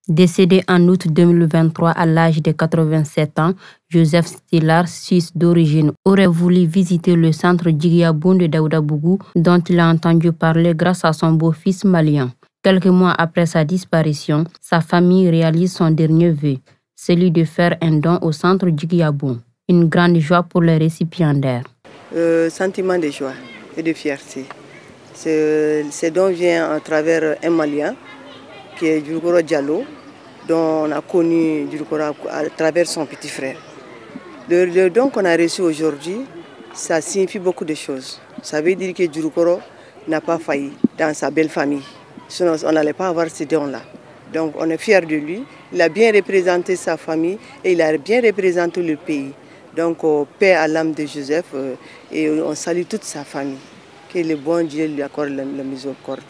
Décédé en août 2023 à l'âge de 87 ans, Joseph Stillard, suisse d'origine, aurait voulu visiter le centre Djigiaboun de Daoudabougou, dont il a entendu parler grâce à son beau-fils malien. Quelques mois après sa disparition, sa famille réalise son dernier vœu, celui de faire un don au centre Djigiaboun. Une grande joie pour les récipiendaires. Sentiment de joie et de fierté. Ce don vient à travers un Malien qui est Djoukoro Diallo, dont on a connu Djoukoro à travers son petit frère. Le don qu'on a reçu aujourd'hui, ça signifie beaucoup de choses. Ça veut dire que Djoukoro n'a pas failli dans sa belle famille. Sinon, on n'allait pas avoir ce don-là. Donc on est fiers de lui. Il a bien représenté sa famille et il a bien représenté le pays. Donc paix à l'âme de Joseph et on salue toute sa famille. Que le bon Dieu lui accorde la miséricorde.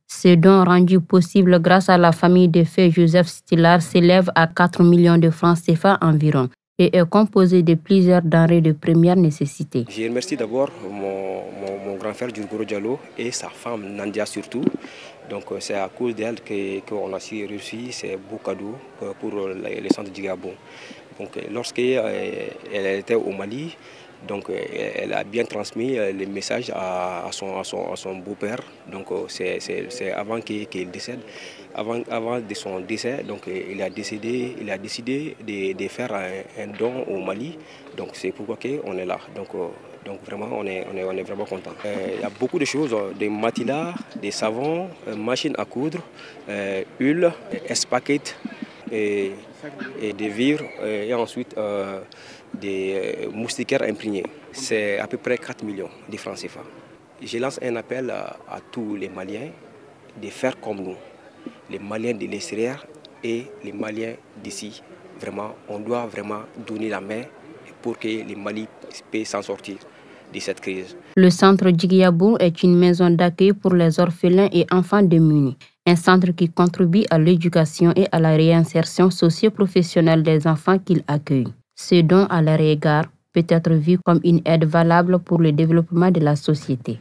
Ce don rendu possible grâce à la famille de feu Joseph Stillard s'élève à 4 millions de francs CFA environ et est composé de plusieurs denrées de première nécessité. Je remercie d'abord mon grand frère Djoukoro Diallo et sa femme Nandia surtout. Donc c'est à cause d'elle qu'on a reçu ces beaux cadeaux pour le centre Djigiaboun. Donc lorsqu'elle était au Mali, donc elle a bien transmis les messages à son beau-père. Donc c'est avant qu'il décède, avant de son décès, donc il a décidé de faire un don au Mali. Donc c'est pourquoi on est là. Donc vraiment on est vraiment content. Il y a beaucoup de choses, des matelas, des savons, machines à coudre, huile, espaquettes et des vivres et ensuite des moustiquaires imprégnés. C'est à peu près 4 millions de francs CFA. Je lance un appel à tous les Maliens de faire comme nous, les Maliens de l'extérieur et les Maliens d'ici. Vraiment, on doit vraiment donner la main pour que les Mali puissent s'en sortir de cette crise. Le centre Djigiaboun est une maison d'accueil pour les orphelins et enfants démunis. Un centre qui contribue à l'éducation et à la réinsertion socio-professionnelle des enfants qu'il accueille. Ce don à leur égard peut être vu comme une aide valable pour le développement de la société.